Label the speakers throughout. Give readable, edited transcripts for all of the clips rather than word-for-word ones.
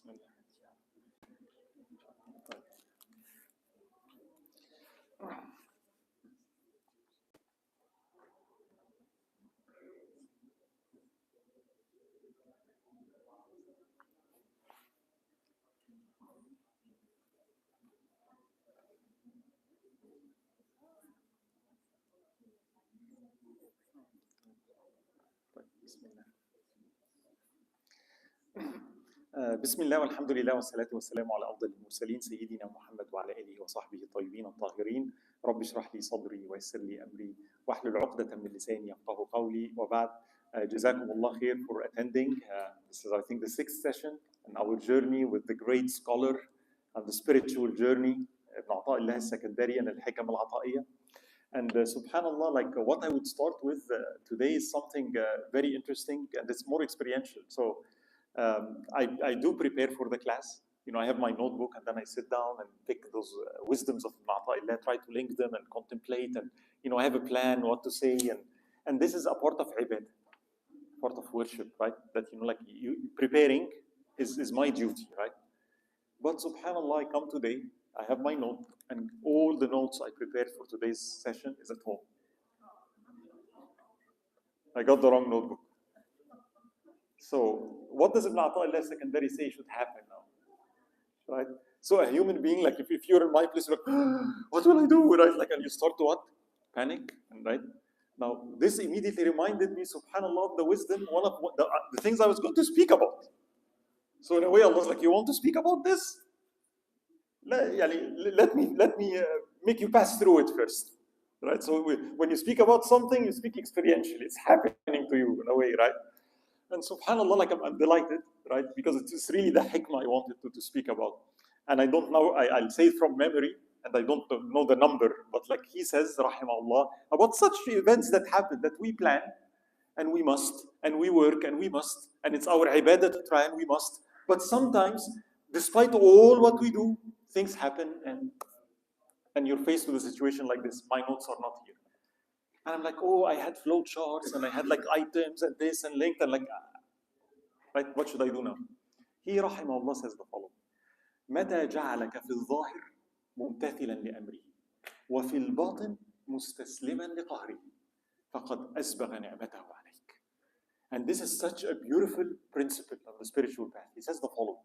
Speaker 1: بسم الله. بسم الله والحمد لله والصلاة والسلام على أفضل المرسلين سيدنا محمد وعلى آله وصحبه الطيبين الطاهرين. رب اشرح لي صدري ويسر لي أمري واحلل عقدة من لساني يفقهوا قولي وبعد. جزاكم الله خير for attending. This is, I think, the sixth session in our journey with the great scholar and the spiritual journey ابن عطاء الله السكندري and الحكم العطائية. And subhanallah, like what I would start with today is something very interesting and it's more experiential. So I do prepare for the class. You know, I have my notebook and then I sit down and pick those wisdoms of Ibn Ata'illah, try to link them and contemplate and, you know, I have a plan what to say. And this is a part of ibadah, part of worship, right? That, you know, like preparing is my duty, right? But subhanallah, I come today, I have my note and all the notes I prepared for today's session is at home. I got the wrong notebook. So what does Ibn Ata'illah secondary say should happen now? Right? So a human being, like if you're in my place, you're like, what will I do? Right? Like, and you start to what? Panic, right? Now, this immediately reminded me, subhanAllah, of the wisdom, one of the things I was going to speak about. So in a way, Allah was like, you want to speak about this? Let me make you pass through it first. Right? So when you speak about something, you speak experientially. It's happening to you in a way, right? And subhanAllah, like I'm delighted, right? Because it's really the hikmah I wanted to speak about. And I don't know, I'll say it from memory, and I don't know the number, but like he says, rahimahullah, about such events that happen, that we plan, and we must, and we work, and we must, and it's our ibadah to try, and we must. But sometimes, despite all what we do, things happen, and you're faced with a situation like this. My notes are not here. And I'm like, oh, I had flow charts and I had like items and this and linked and like, right, what should I do now? He rahimahullah says the following. متى جعلك في الظاهر ممتثلا لأمره وفي الباطن مستسلما لقهره فقد أسبغ نعمته عليك. And this is such a beautiful principle of the spiritual path. He says the following.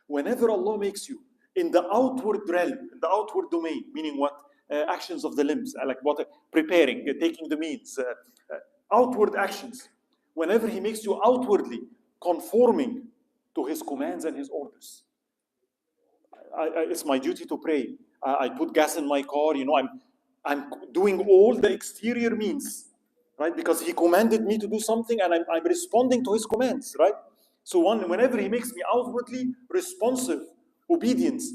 Speaker 1: Whenever Allah makes you in the outward realm, in the outward domain, meaning what? Actions of the limbs, like what? Preparing, taking the means, outward actions. Whenever He makes you outwardly conforming to His commands and His orders. It's my duty to pray. I put gas in my car, you know, I'm doing all the exterior means, right? Because He commanded me to do something and I'm responding to His commands, right? So whenever He makes me outwardly responsive, obedience,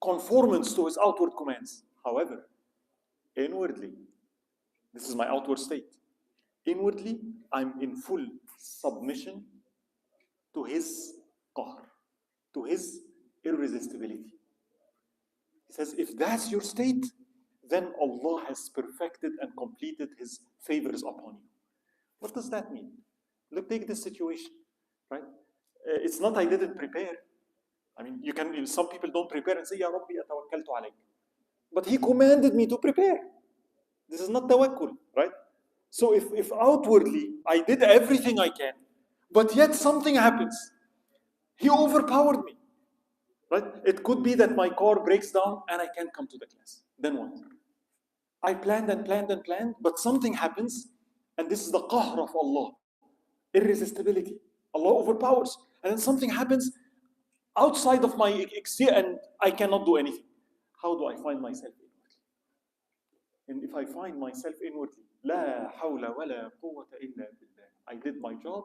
Speaker 1: conformance to His outward commands. However, inwardly, this is my outward state. Inwardly, I'm in full submission to His qahr, to His irresistibility. He says, if that's your state, then Allah has perfected and completed His favors upon you. What does that mean? Look, take this situation, right? It's not I didn't prepare. I mean, some people don't prepare and say, Ya Rabbi, atawakkaltu alayk. But He commanded me to prepare. This is not tawakkul, right? So if outwardly I did everything I can, but yet something happens, He overpowered me, right? It could be that my car breaks down and I can't come to the class. Then what? I planned and planned and planned, but something happens, and this is the qahr of Allah, irresistibility. Allah overpowers, and then something happens outside of my exterior, and I cannot do anything. How do I find myself inwardly? And if I find myself inwardly, لا حول ولا قوة إلا بالله. I did my job,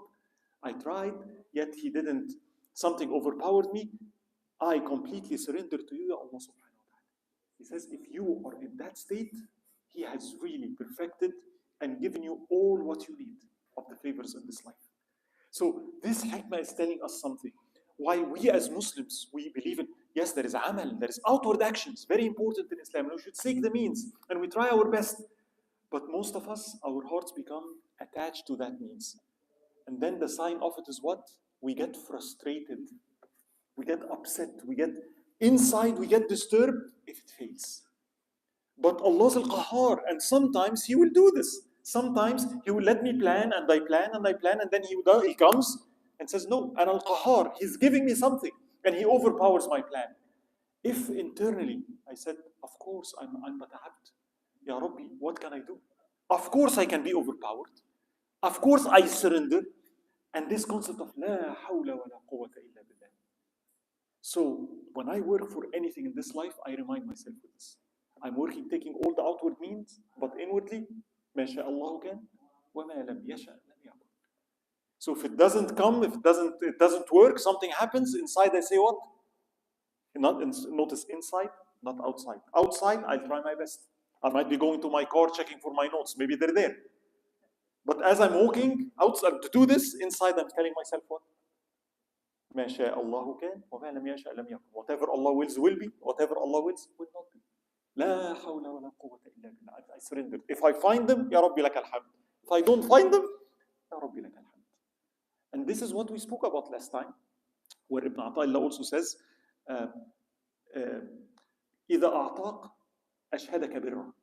Speaker 1: I tried, yet He didn't. Something overpowered me. I completely surrender to you, Allah subhanahu wa ta'ala. He says, if you are in that state, He has really perfected and given you all what you need of the favors in this life. So this hikmah is telling us something. Why we as Muslims, we believe in, yes, there is amal, there is outward actions, very important in Islam. We should seek the means and we try our best. But most of us, our hearts become attached to that means. And then the sign of it is what? We get frustrated we get upset, we get disturbed if it fails. But Allah's al-Qahhar, and sometimes He will do this. Sometimes He will let me plan, and I plan, and I plan, and then He comes and says, no, and al-Qahhar, He's giving me something, and He overpowers my plan. If internally I said, of course, I'm but abd. Ya Rabbi, what can I do? Of course I can be overpowered. Of course I surrender. And this concept of la hawla wa la quwwata illa billah. So when I work for anything in this life, I remind myself of this. I'm working, taking all the outward means, but inwardly, ما شاء الله كان وما لم يشأ لم يكن. So if it doesn't come, if it doesn't work, something happens inside. I say what? Notice inside, not outside. Outside, I try my best. I might be going to my car checking for my notes. Maybe they're there. But as I'm walking outside to do this, inside I'm telling myself what? ما شاء الله كان وما لم يشأ لم يكن. Whatever Allah wills will be. Whatever Allah wills will not be. لا حول ولا قوة إلا بالله. I surrender. If I find them, Ya Rabbi لك الحمد. If I don't find them, Ya Rabbi لك الحمد. And this is what we spoke about last time, where Ibn Ata'illah also says, إذا أعطاك أشهدك برا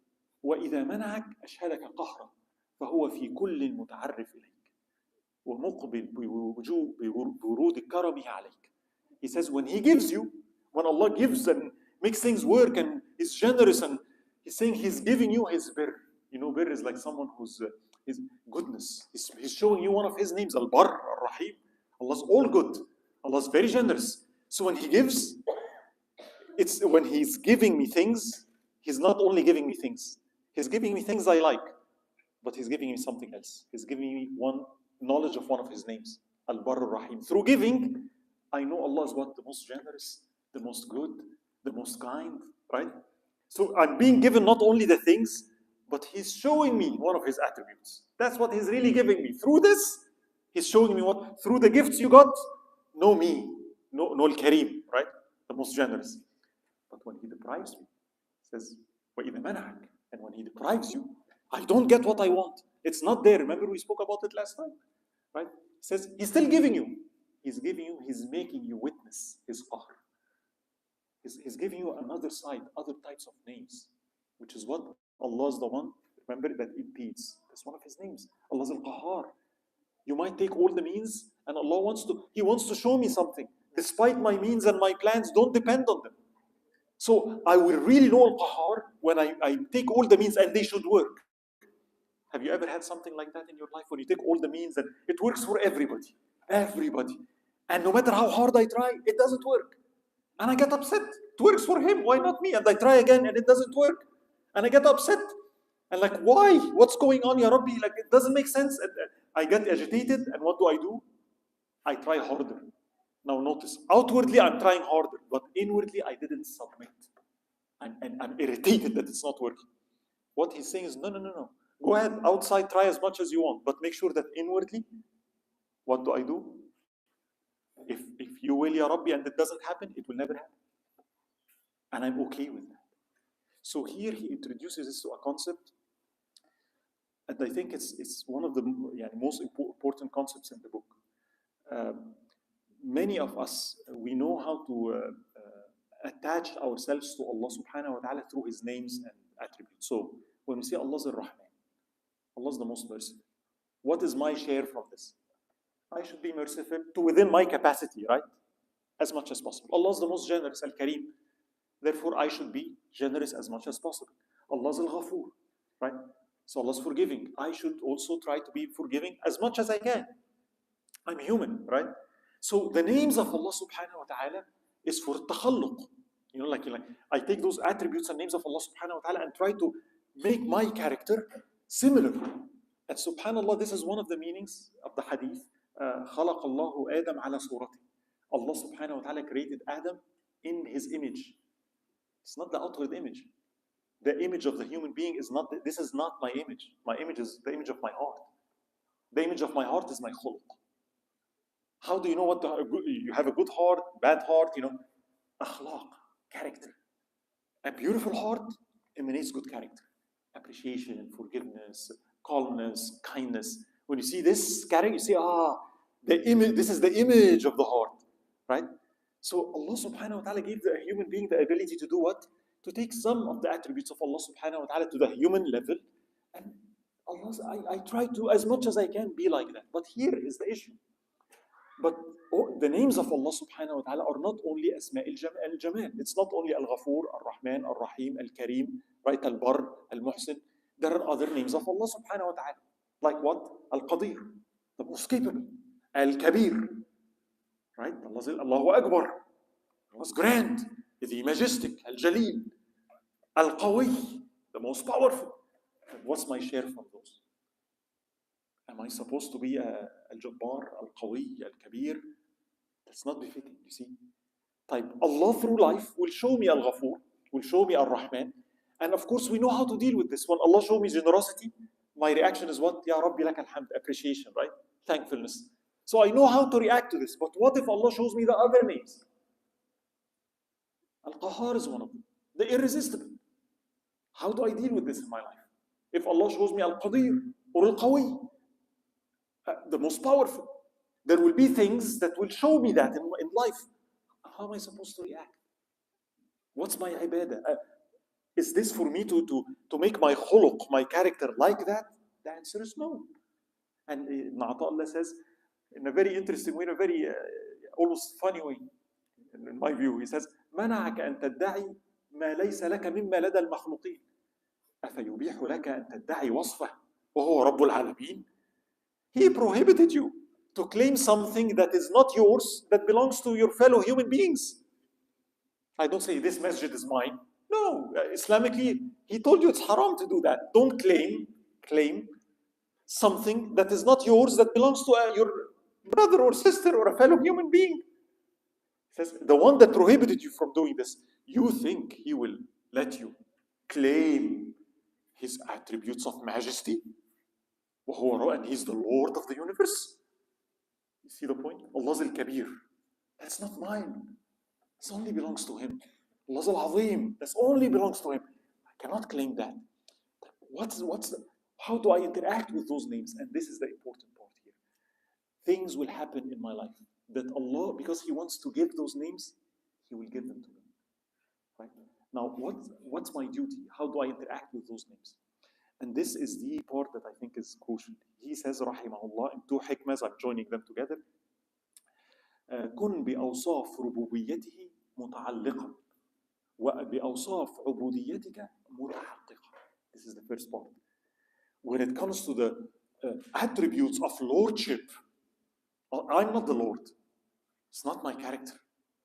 Speaker 1: وإذا منعك أشهدك قهرا فهو في كل متعرف إليك ومقبل بورود كرمه عليك. He says when He gives you, when Allah gives and makes things work and is generous, and He's saying He's giving you His birr. You know, birr is like someone who's His goodness. He's showing you one of His names, Al-Barr, Al-Rahim. Allah's all good. Allah's very generous. So when He gives, it's when He's giving me things, He's not only giving me things. He's giving me things I like, but He's giving me something else. He's giving me knowledge of one of His names, Al-Barr Ar-Rahim. Through giving, I know Allah is what? The most generous, the most good, the most kind, right? So I'm being given not only the things, but He's showing me one of His attributes. That's what He's really giving me. Through this, He's showing me what? Through the gifts you got, know me, know Al-Kareem, right? The most generous. But when He deprives me, He says, وَإِذَا مَنَعَكَ. And when He deprives you, I don't get what I want. It's not there. Remember we spoke about it last time, right? He says, He's still giving you. He's giving you, He's making you witness His qahr. He's giving you another side, other types of names, which is what? Allah is the one, remember, that impedes. That's one of His names. Allah is Al-Qahhar. You might take all the means, and Allah He wants to show me something. Despite my means and my plans, don't depend on them. So I will really know Al-Qahhar when I take all the means and they should work. Have you ever had something like that in your life, when you take all the means and it works for everybody? Everybody. And no matter how hard I try, it doesn't work. And I get upset. It works for him, why not me? And I try again and it doesn't work. And I get upset. And like, why? What's going on, Ya Rabbi? Like, it doesn't make sense. And I get agitated, and what do? I try harder. Now notice, outwardly I'm trying harder, but inwardly I didn't submit. I'm irritated that it's not working. What He's saying is, no. Go ahead, outside try as much as you want, but make sure that inwardly, what do? If you will, Ya Rabbi, and it doesn't happen, it will never happen. And I'm okay with that. So here He introduces this to a concept, and I think it's one of the most important concepts in the book. Many of us, we know how to attach ourselves to Allah subhanahu wa ta'ala through His names and attributes. So when we say Allah's Ar-Rahman, Allah's the most merciful, what is my share from this? I should be merciful to within my capacity, right? As much as possible. Allah's the most generous, Al-Kareem. Therefore, I should be generous as much as possible. Allah's Al-Ghafur, right? So Allah's forgiving. I should also try to be forgiving as much as I can. I'm human, right? So the names of Allah subhanahu wa ta'ala is for takhalluq. Like I take those attributes and names of Allah subhanahu wa ta'ala and try to make my character similar. And subhanallah, this is one of the meanings of the hadith. خَلَقَ اللَّهُ آدَمَ عَلَى صُورَتِهِ. Allah subhanahu wa ta'ala created Adam in His image. It's not the outward image. The image of the human being is not, this is not my image. My image is the image of my heart. The image of my heart is my khuluq. How do you know you have a good heart, bad heart, akhlaq, character. A beautiful heart emanates good character. Appreciation, forgiveness, calmness, kindness. When you see this character, you say, this is the image of the heart, right? So Allah subhanahu wa ta'ala gave the human being the ability to do what? To take some of the attributes of Allah subhanahu wa ta'ala to the human level. And I try to, as much as I can, be like that. But here is the issue. But the names of Allah subhanahu wa ta'ala are not only Asma al-Jamal. It's not only Al-Ghafur, Al-Rahman, Al-Rahim, Al-Kareem, right? Al-Barr, Al-Muhsin. There are other names of Allah subhanahu wa ta'ala. Like what? Al-Qadir, the most capable. Al-Kabir, right? Allahu Akbar, Allah's grand, the majestic. Al-Jaleel, Al-Qawi, the most powerful. What's my share from those? Am I supposed to be Al-Jabbar, Al-Qawi, Al-Kabir? That's not befitting, you see. Allah through life will show me Al-Ghafur, will show me Al-Rahman. And of course, we know how to deal with this. When Allah shows me generosity, my reaction is what? Ya Rabbi lak alhamd, appreciation, right? Thankfulness. So I know how to react to this. But what if Allah shows me the other names? Al-Qahar is one of them. The irresistible. How do I deal with this in my life? If Allah shows me Al-Qadir or Al-Qawi, the most powerful, there will be things that will show me that in life. How am I supposed to react? What's my ibadah? Is this for me to make my khuluq, my character like that? The answer is no. And Ibn Ata'Allah says, in a very interesting way, in a very almost funny way, in my view, he says, منعك أن تدعي ما ليس لك مما لدى المخلوقين أفيبيح لك أن تدعي وصفه وهو رب العالمين. He prohibited you to claim something that is not yours, that belongs to your fellow human beings. I don't say this masjid is mine. No, Islamically, he told you it's haram to do that. Don't claim something that is not yours, that belongs to your brother or sister or a fellow human being. He says, the one that prohibited you from doing this, you think he will let you claim his attributes of majesty? And he's the Lord of the universe. You see the point? Allah's al-Kabir. That's not mine. This only belongs to him. Allah's al-Azim. This only belongs to him. I cannot claim that. How do I interact with those names? And this is the important part here. Things will happen in my life that Allah, because He wants to give those names, He will give them to me. Right? Now, what's my duty? How do I interact with those names? And this is the part that I think is crucial. He says, rahimahullah, in two hikmas, I'm joining them together. كن بأوصاف ربوبيته متعلقا وبأوصاف عبوديتك متحققا. This is the first part. When it comes to the attributes of lordship, I'm not the Lord. It's not my character.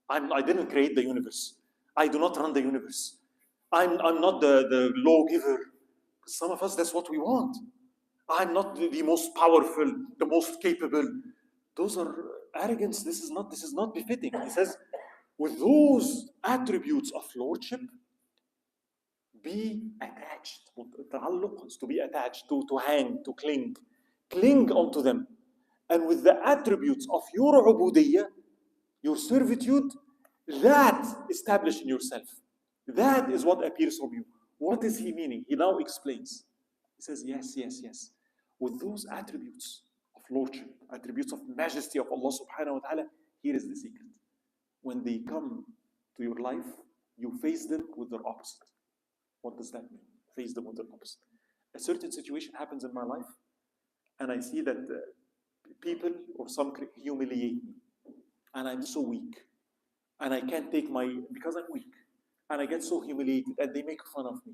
Speaker 1: I didn't create the universe. I do not run the universe. I'm not the lawgiver. Some of us, that's what we want. I'm not the most powerful, the most capable. Those are arrogance. This is not befitting. He says, with those attributes of lordship, be attached. Ta'alluq is to be attached, to hang, to cling. Cling onto them. And with the attributes of your ubudiyyah, your servitude, that establish in yourself. That is what appears from you. What is he meaning? He now explains. He says, yes. With those attributes of lordship, attributes of majesty of Allah subhanahu wa ta'ala, here is the secret. When they come to your life, you face them with their opposite. What does that mean? Face them with their opposite. A certain situation happens in my life, and I see that people or some humiliate me, and I'm so weak, and I can't take because I'm weak, and I get so humiliated, and they make fun of me.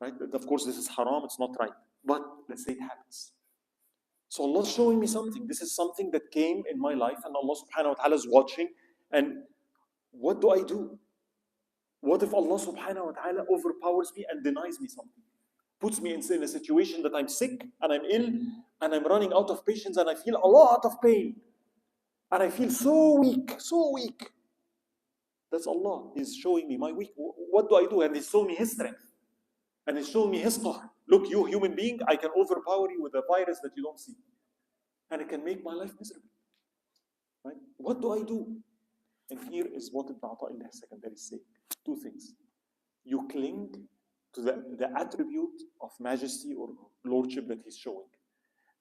Speaker 1: Right? Of course, this is haram, it's not right. But let's say it happens. So Allah's showing me something. This is something that came in my life, and Allah subhanahu wa ta'ala is watching. And what do I do? What if Allah subhanahu wa ta'ala overpowers me and denies me something? Puts me in a situation that I'm sick, and I'm ill, and I'm running out of patience, and I feel a lot of pain. And I feel so weak. That's Allah. He's showing me my weak. What do I do? And He's showing me His strength. And He's showing me His qahr. Look, you human being, I can overpower you with a virus that you don't see. And it can make my life miserable. Right? What do I do? And here is what Ibn Ata'Allah secondary is saying. Two things. You cling to the attribute of majesty or lordship that He's showing.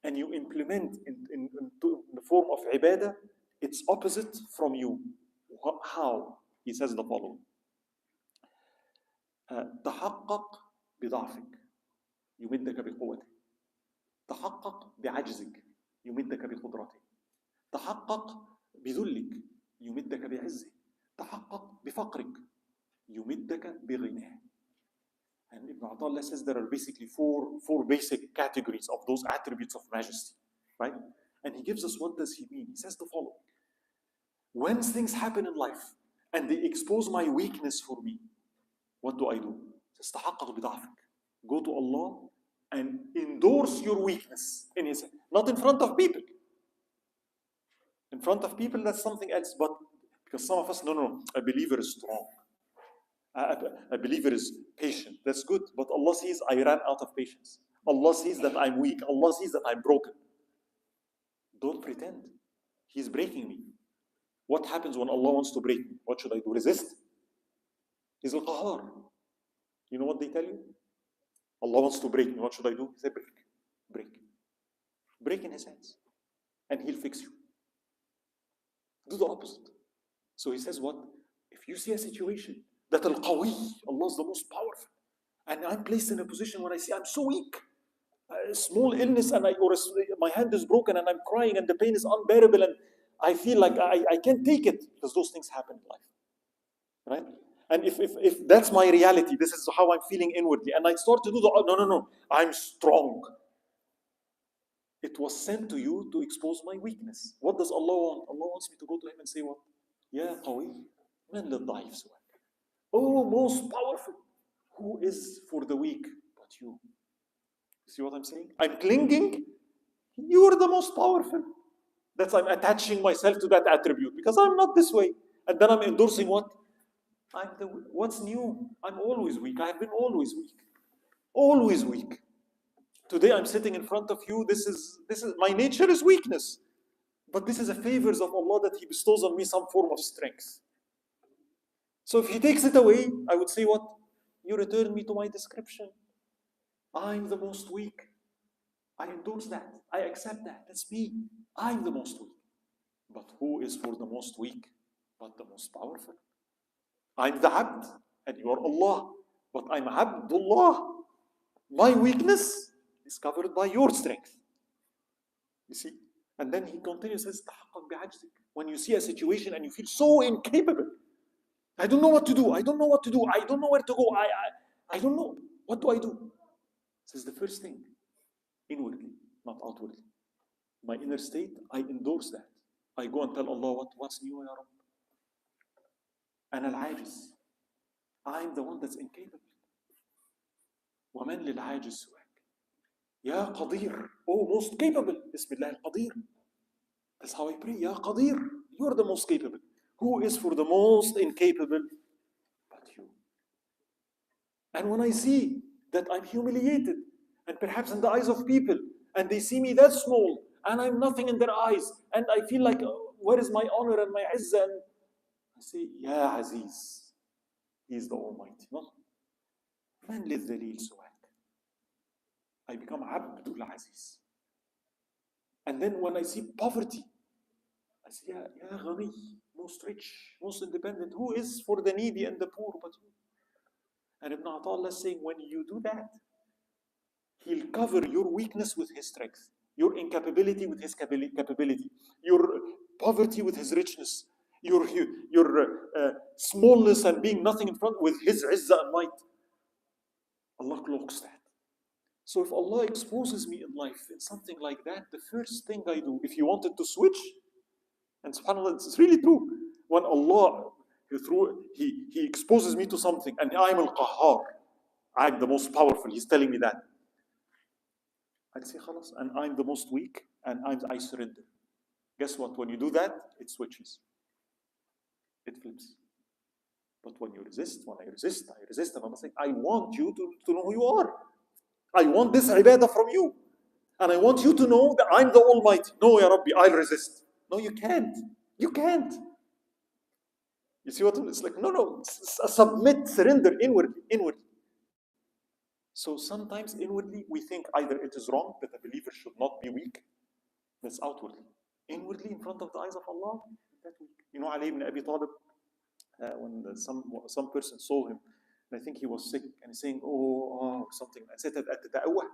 Speaker 1: And you implement in the form of ibadah its opposite from you. How? He says the following. تحقق بضعفك يمدك بقوته. تحقق بعجزك يمدك بقدرته. تحقق بذلك يمدك بعزه. تحقق بفقرك يمدك بغناه. And Ibn Ata'Allah says there are basically four basic categories of those attributes of majesty, right? And he gives us what does he mean. He says the following. When things happen in life and they expose my weakness for me, what do? He says, تحقق بضعفك. Go to Allah and endorse your weakness in His, not in front of people. In front of people, that's something else. But because some of us, no, a believer is strong. A believer is patient. That's good. But Allah sees I ran out of patience. Allah sees that I'm weak. Allah sees that I'm broken. Don't pretend. He's breaking me. What happens when Allah wants to break me? What should I do? Resist? He's al-Qahar. You know what they tell you? Allah wants to break me. What should I do? He said, break. Break. Break in His hands. And He'll fix you. Do the opposite. So He says what? If you see a situation that al-Qawi, Allah is the most powerful, and I'm placed in a position where I see I'm so weak, a small illness, and my hand is broken and I'm crying and the pain is unbearable and I feel like I can't take it, because those things happen in life, right? And if that's my reality, this is how I'm feeling inwardly, and I start to do no, I'm strong. It was sent to you to expose my weakness. What does Allah want? Allah wants me to go to Him and say what? Ya Qawi, man lil-da'if su'ak. Oh, most powerful. Who is for the weak but you? See what I'm saying? I'm clinging. You're the most powerful. That's I'm attaching myself to that attribute because I'm not this way. And then I'm endorsing what? What's new? I'm always weak. I've been always weak. Always weak. Today I'm sitting in front of you. This is my nature is weakness. But this is a favors of Allah that He bestows on me some form of strength. So if He takes it away, I would say what? You return me to my description. I'm the most weak. I endorse that. I accept that. That's me. I'm the most weak. But who is for the most weak but the most powerful? I'm the abd and you are Allah. But I'm Abdullah. My weakness is covered by your strength. You see? And then He continues, says, تحقق بعجزك. When you see a situation and you feel so incapable, I don't know what to do. I don't know what to do. I don't know where to go. I don't know. What do I do? Says the first thing, inwardly, not outwardly. My inner state, I endorse that. I go and tell Allah what's new, Ya Rabb. أنا العاجز. I'm the one that's incapable. ومن للعاجز سواك. يا قدير. Oh, most capable. بسم الله القدير. That's how I pray. Ya Qadir. You're the most capable. Who is for the most incapable but you? And when I see that I'm humiliated, and perhaps in the eyes of people, and they see me that small, and I'm nothing in their eyes, and I feel like, where is my honor and my izzah? And I say, Ya Aziz, He is the Almighty. No. Man للذليل سواك. I become Abdul Aziz. And then when I see poverty, I say, Ya Ghani, most rich, most independent. Who is for the needy and the poor but you? And Ibn Ata'Allah is saying, when you do that, He'll cover your weakness with His strength, your incapability with His capability, your poverty with His richness, your smallness and being nothing in front with His izzah and might. Allah cloaks that. So if Allah exposes me in life in something like that, the first thing I do, if you wanted to switch, and subhanAllah, it's really true, when Allah, He exposes me to something, and I'm al-Qahhar, I'm the most powerful, He's telling me that. I'd say, khalas, and I'm the most weak, and I surrender. Guess what? When you do that, it switches. It flips. But when you resist, when I resist, and I'm saying, I want you to know who you are. I want this ibadah from you. And I want you to know that I'm the Almighty. No, Ya Rabbi, I'll resist. No, you can't. You can't. You see what it's like? No. Submit, surrender inwardly. So sometimes inwardly we think either it is wrong that a believer should not be weak. That's outwardly. Inwardly, in front of the eyes of Allah, that weak. You know Ali ibn Abi Talib, when some person saw him, and I think he was sick, and he's saying, oh, something. I said, "Attata'awah."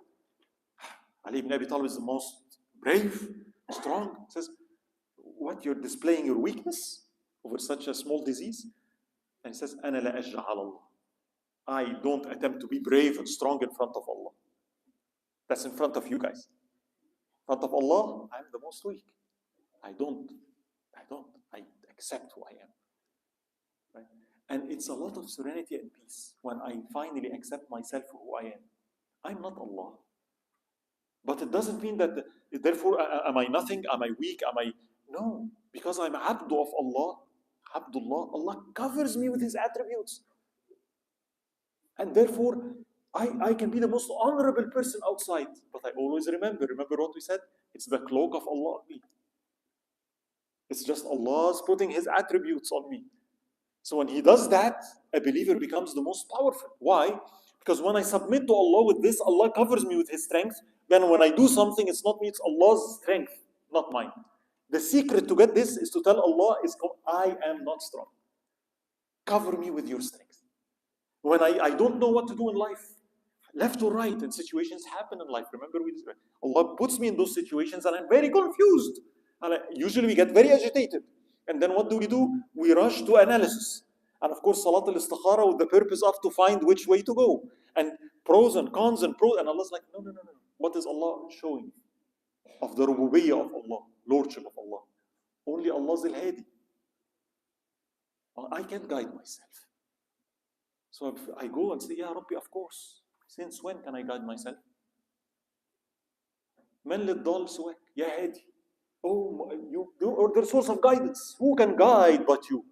Speaker 1: Ali ibn Abi Talib is the most brave, strong. He says, what, you're displaying your weakness over such a small disease? And he says, أَنَا لَا أَجْرَ عَلَى اللَّهِ. I don't attempt to be brave and strong in front of Allah. That's in front of you guys. In front of Allah, I'm the most weak. I don't. I accept who I am. Right? And it's a lot of serenity and peace when I finally accept myself for who I am. I'm not Allah. But it doesn't mean that, therefore, am I nothing? Am I weak? No, because I'm abdu of Allah. Abdullah, Allah covers me with His attributes. And therefore, I can be the most honorable person outside. But I always remember what we said? It's the cloak of Allah on me. It's just Allah's putting His attributes on me. So when He does that, a believer becomes the most powerful. Why? Because when I submit to Allah with this, Allah covers me with His strength. Then when I do something, it's not me, it's Allah's strength, not mine. The secret to get this is to tell Allah, I am not strong. Cover me with your strength. When I don't know what to do in life, left or right, and situations happen in life. Remember, Allah puts me in those situations and I'm very confused. And usually we get very agitated. And then what do? We rush to analysis. And of course, Salat al-Istikhara with the purpose of to find which way to go. And pros and cons and pros. And Allah's like, no. What is Allah showing? Of the rububiyyah of Allah, lordship of Allah. Only Allah's al-Hadi. I can't guide myself. So if I go and say, Ya Rabbi, of course. Since when can I guide myself? Man lid-dal suwak, Ya Hadi. Oh, you are the source of guidance. Who can guide but you?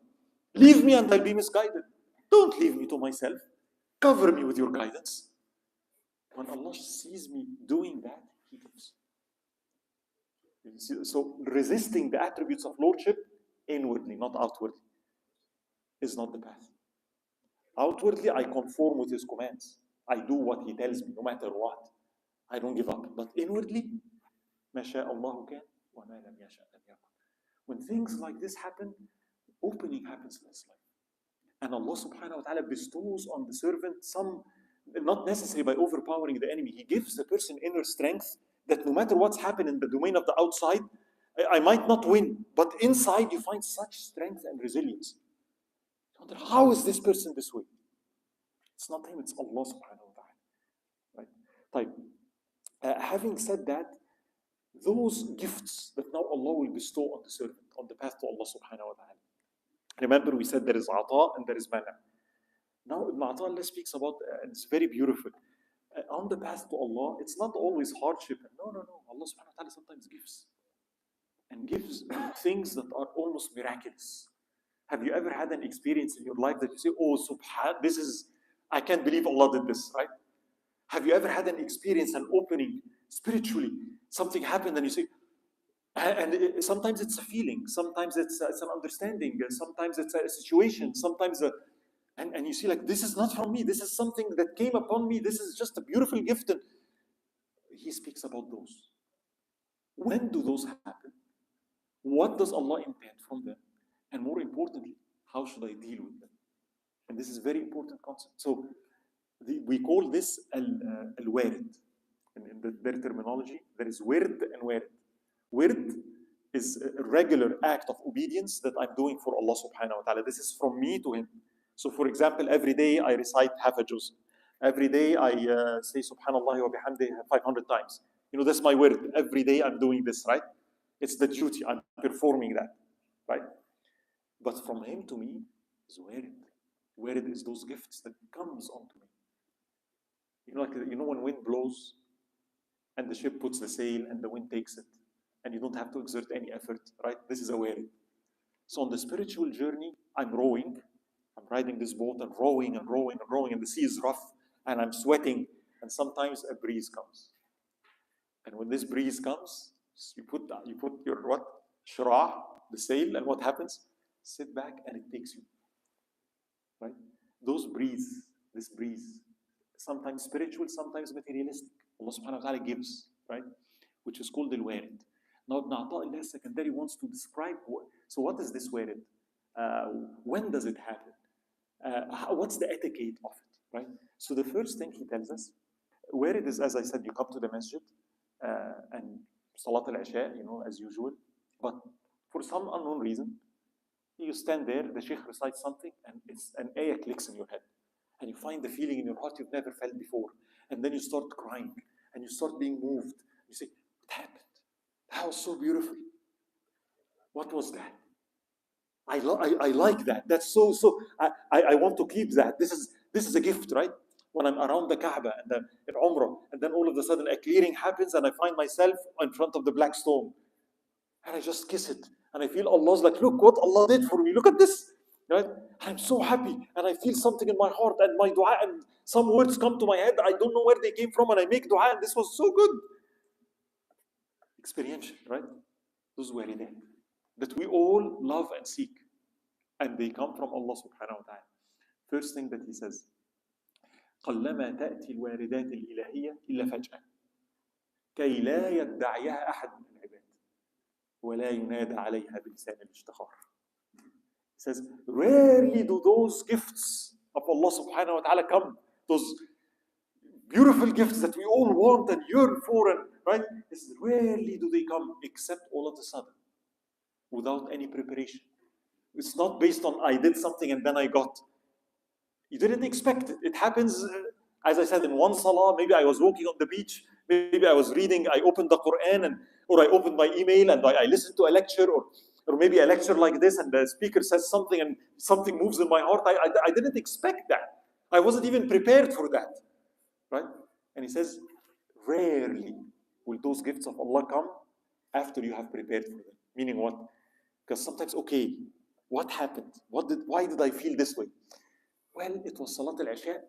Speaker 1: Leave me and I'll be misguided. Don't leave me to myself. Cover me with your guidance. When Allah sees me doing that, He gives. So resisting the attributes of lordship inwardly, not outwardly, is not the path. Outwardly, I conform with His commands. I do what He tells me, no matter what. I don't give up. But inwardly, مَا شَاءَ اللَّهُ كَانَ وَمَا لَمْ يَشَأْ لَمْ يَكُنْ. When things like this happen, opening happens in His life. And Allah subhanahu wa ta'ala bestows on the servant some, not necessarily by overpowering the enemy. He gives the person inner strength that no matter what's happened in the domain of the outside, I might not win, but inside you find such strength and resilience. You wonder, how is this person this way? It's not him, it's Allah subhanahu wa ta'ala. Right? Having said that, those gifts that now Allah will bestow on the servant, on the path to Allah subhanahu wa ta'ala. Remember, we said there is ata and there is mana. Now, Ibn Ata'Allah speaks about, and it's very beautiful. On the path to Allah, it's not always hardship. No. Allah subhanahu wa ta'ala sometimes gives. And gives things that are almost miraculous. Have you ever had an experience in your life that you say, oh, I can't believe Allah did this, right? Have you ever had an experience, an opening, spiritually, something happened and you say, and sometimes it's a feeling, sometimes it's an understanding, sometimes it's a situation, sometimes and you see like, this is not from me, this is something that came upon me, this is just a beautiful gift. And He speaks about those. When do those happen? What does Allah intend from them? And more importantly, how should I deal with them? And this is a very important concept. So we call this al-warid. In their terminology, there is wird and warid. Wird is a regular act of obedience that I'm doing for Allah subhanahu wa ta'ala. This is from me to Him. So for example, every day I recite half a juz. Every day I say subhanallah wa bihamdih 500 times. That's my wird. Every day I'm doing this, right? It's the duty. I'm performing that, right? But from Him to me is warid. Warid is those gifts that comes onto me. When wind blows and the ship puts the sail and the wind takes it, and you don't have to exert any effort, right? This is a warid. So on the spiritual journey, I'm rowing. I'm riding this boat and rowing, and the sea is rough, and I'm sweating, and sometimes a breeze comes. And when this breeze comes, you put your shirah, the sail, and what happens? Sit back and it takes you. Right? This breeze, sometimes spiritual, sometimes materialistic. Allah subhanahu wa ta'ala gives, right? Which is called al-warid. Now, Ibn Ata'Allah secondary wants to describe what is this warid? When does it happen? What's the etiquette of it, right? So the first thing he tells us, where it is, as I said, you come to the masjid and Salat al-Isha, as usual, but for some unknown reason, you stand there, the sheikh recites something, and it's an ayah clicks in your head. And you find the feeling in your heart you've never felt before. And then you start crying, and you start being moved. You say, what happened? That was so beautiful. What was that? I like that. That's so. I want to keep that. This is a gift, right? When I'm around the Kaaba and then in Umrah, and then all of a sudden a clearing happens, and I find myself in front of the black stone, and I just kiss it, and I feel Allah's like, look what Allah did for me. Look at this, right? I'm so happy, and I feel something in my heart, and my dua, and some words come to my head. I don't know where they came from, and I make dua, and this was so good. Experiential, right? Those were there that we all love and seek, and they come from Allah subhanahu wa ta'ala. First thing that he says, قلما تأتي الواردات الإلهية إلا فجأة كي لا يدعيها أحد من العباد ولا ينادى عليها بلسان الافتخار. He says, rarely do those gifts of Allah subhanahu wa ta'ala come, those beautiful gifts that we all want and yearn for, and right? Rarely do they come except all of a sudden, without any preparation. It's not based on I did something and then I got. You didn't expect it. It happens, as I said, in one salah. Maybe I was walking on the beach. Maybe I was reading. I opened the Quran, or I opened my email and I listened to a lecture, or maybe a lecture like this, and the speaker says something and something moves in my heart. I didn't expect that. I wasn't even prepared for that, right? And he says, rarely will those gifts of Allah come after you have prepared for them. Meaning what? Because sometimes, okay, what happened? Why did I feel this way? Well, it was Salat al-Isha,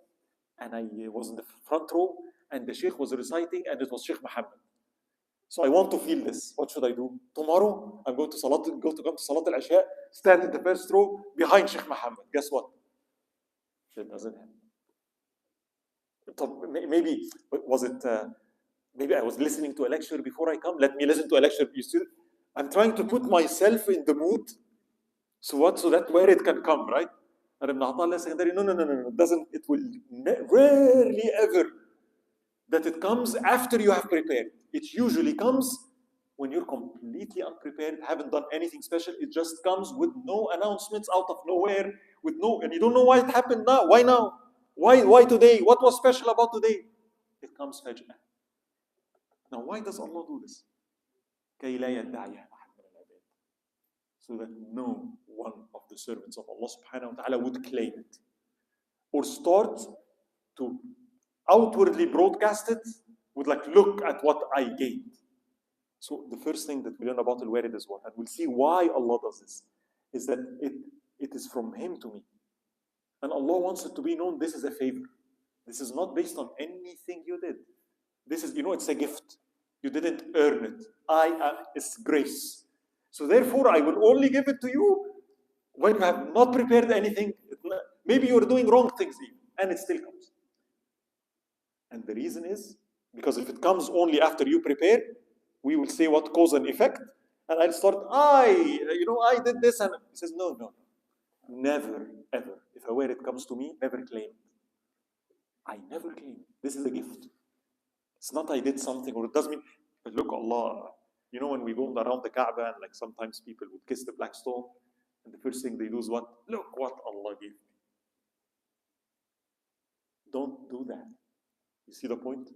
Speaker 1: and I was in the front row, and the Sheikh was reciting, and it was Sheikh Muhammad. So I want to feel this. What should I do? Tomorrow, I'm going to come to Salat al-Isha, stand in the first row behind Sheikh Muhammad. Guess what? It doesn't happen. Maybe was it? Maybe I was listening to a lecture before I come. Let me listen to a lecture. You see, I'm trying to put myself in the mood. So what? So that where it can come, right? And Ibn Attallah secondary, no. It doesn't. It will rarely ever that it comes after you have prepared. It usually comes when you're completely unprepared, haven't done anything special. It just comes with no announcements, out of nowhere, and you don't know why it happened now. Why now? Why today? What was special about today? It comes faj'ah. Now, why does Allah do this? كَيْ لَا يَدَّعِيَهَا أَحَدٌ مِنَ الْعِبَادِ. So that no one of the servants of Allah subhanahu wa ta'ala would claim it, or start to outwardly broadcast it with like, look at what I gained. So the first thing that we learn about al-warid is what, and we'll see why Allah does this, is that it is from Him to me. And Allah wants it to be known, this is a favor. This is not based on anything you did. This is, it's a gift. You didn't earn it. It's grace. So therefore, I will only give it to you when you have not prepared anything. Maybe you're doing wrong things even, and it still comes. And the reason is, because if it comes only after you prepare, we will say what cause and effect, and I'll start, I did this, and he says, no. Never, ever. If a word comes to me, never claim. I never claim. This is a gift. It's not I did something, or it doesn't mean, but look, Allah, when we go around the Kaaba, and like sometimes people would kiss the black stone, and the first thing they do is what? Look what Allah gave me. Don't do that. You see the point?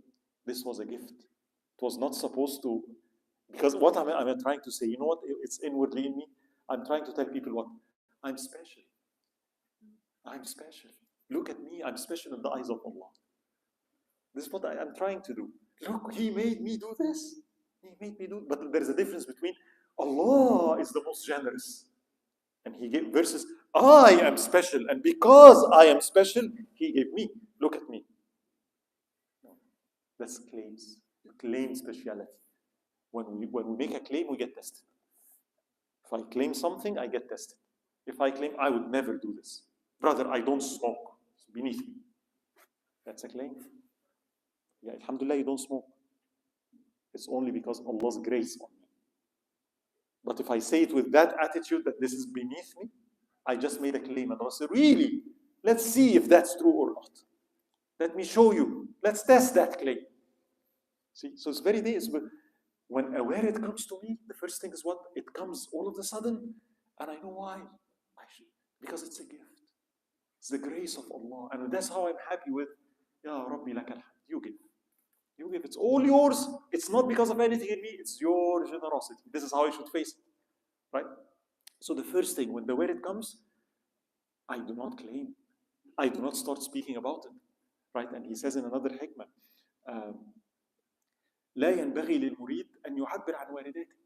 Speaker 1: This was a gift. It was not supposed to, because what I'm trying to say, you know what? It's inwardly in me. I'm trying to tell people what? I'm special. I'm special. Look at me. I'm special in the eyes of Allah. This is what I'm trying to do. Look, He made me do this. He made me do. But there's a difference between Allah is the most generous, and He gave versus I am special, and because I am special, He gave me. Look at me. No, that's claims. You claim speciality. When we make a claim, we get tested. If I claim something, I get tested. If I claim I would never do this, brother, I don't smoke. It's beneath me. That's a claim. Yeah, alhamdulillah, you don't smoke. It's only because Allah's grace on me. But if I say it with that attitude that this is beneath me, I just made a claim. And Allah said, really? Let's see if that's true or not. Let me show you. Let's test that claim. See, so it's very dangerous. But when a word comes to me, the first thing is what? It comes all of a sudden, and I know why. Because it's a gift. It's the grace of Allah. And that's how I'm happy with, Ya Rabbi lakal hamd. You give. You give. It's all yours. It's not because of anything in me. It's your generosity. This is how I should face it. Right? So the first thing, when the word comes, I do not claim. I do not start speaking about it. Right? And he says in another hikmah, لا ينبغي للمريد أن يعبر عن وارداته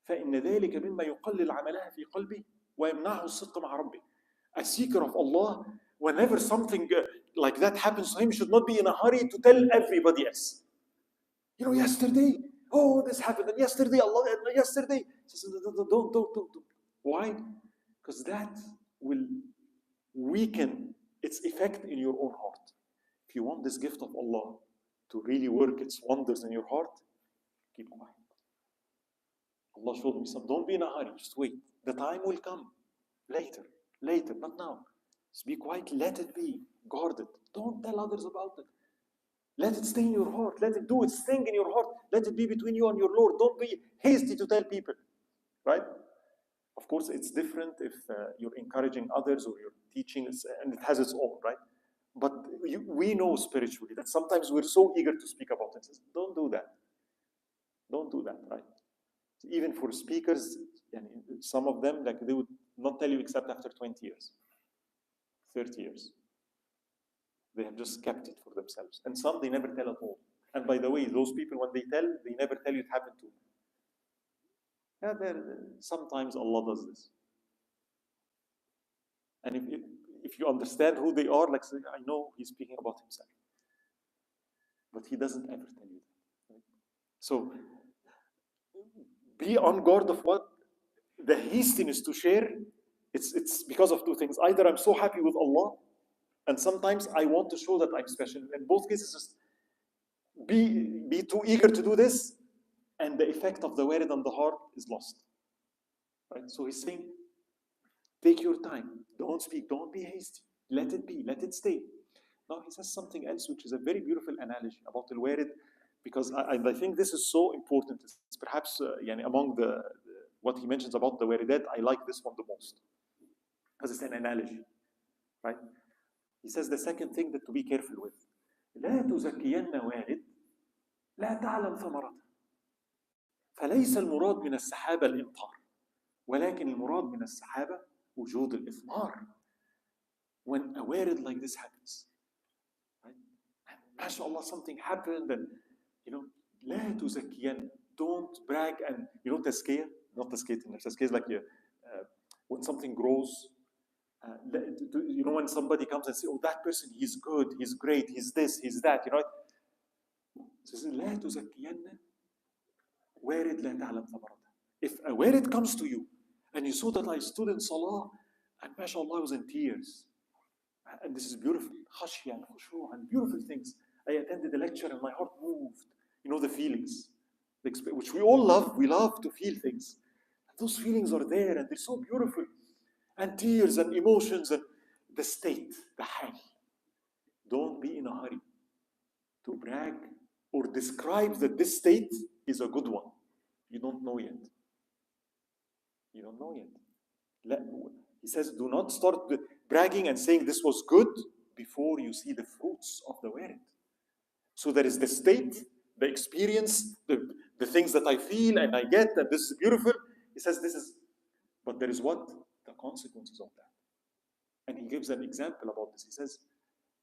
Speaker 1: فإن ذلك مما يقلل عملها في قلبه ويمنعه الصدق مع ربه. A seeker of Allah, whenever something like that happens to him, should not be in a hurry to tell everybody else. You know, yesterday, oh, this happened, and yesterday, Allah, yesterday. Don't. Why? Because that will weaken its effect in your own heart. If you want this gift of Allah to really work its wonders in your heart, keep quiet. Allah showed me some. Don't be in a hurry. Just wait. The time will come. Later, not now. Just be quiet. Let it be. Guard it. Don't tell others about it. Let it stay in your heart. Let it do its thing in your heart. Let it be between you and your Lord. Don't be hasty to tell people. Right? Of course, it's different if you're encouraging others or you're teaching, and it has its own, right? But we know spiritually that sometimes we're so eager to speak about it. Don't do that. Don't do that, right? Even for speakers, some of them, like, they would not tell you except after 20 years, 30 years. They have just kept it for themselves. And some, they never tell at all. And by the way, those people, when they tell, they never tell you it happened to them. Sometimes Allah does this. And if you understand who they are, like, say, I know he's speaking about himself. But he doesn't ever tell you that. Right? So, be on guard of what? The hastiness to share, it's because of two things. Either I'm so happy with Allah, and sometimes I want to show that I'm special. In both cases, just be too eager to do this, and the effect of the word on the heart is lost. Right? So he's saying, take your time. Don't speak. Don't be hasty. Let it be. Let it stay. Now he says something else, which is a very beautiful analogy about al-warid, because I think this is so important. It's perhaps among what he mentions about the waridat, I like this one the most, because it's an analogy, right? He says the second thing that to be careful with. لا تزكين وارد لا تعلم ثمرته فليس المراد من السحابة الإمطار ولكن المراد من السحابة وجود الإثمار. When a warid like this happens, right? And mashallah, something happened, and لا تزكين, don't brag, and tazkiyah, not tazkiyah, tazkiyah is like when something grows. When somebody comes and says, oh, that person, he's good, he's great, he's this, he's that, says, لا تزكين وارد لا تعلم ثمرته. If a warid comes to you, and you saw that I stood in salah, and mashallah, I was in tears, and this is beautiful, khashya and khushu' and beautiful things. I attended a lecture and my heart moved. The feelings, which we all love. We love to feel things. And those feelings are there, and they're so beautiful. And tears and emotions and the state, the hal. Don't be in a hurry to brag or describe that this state is a good one. You don't know yet. You don't know yet. He says, do not start bragging and saying this was good before you see the fruits of the warid. So there is the state, the experience, the things that I feel and I get, and this is beautiful. He says but there is what? The consequences of that. And he gives an example about this. He says,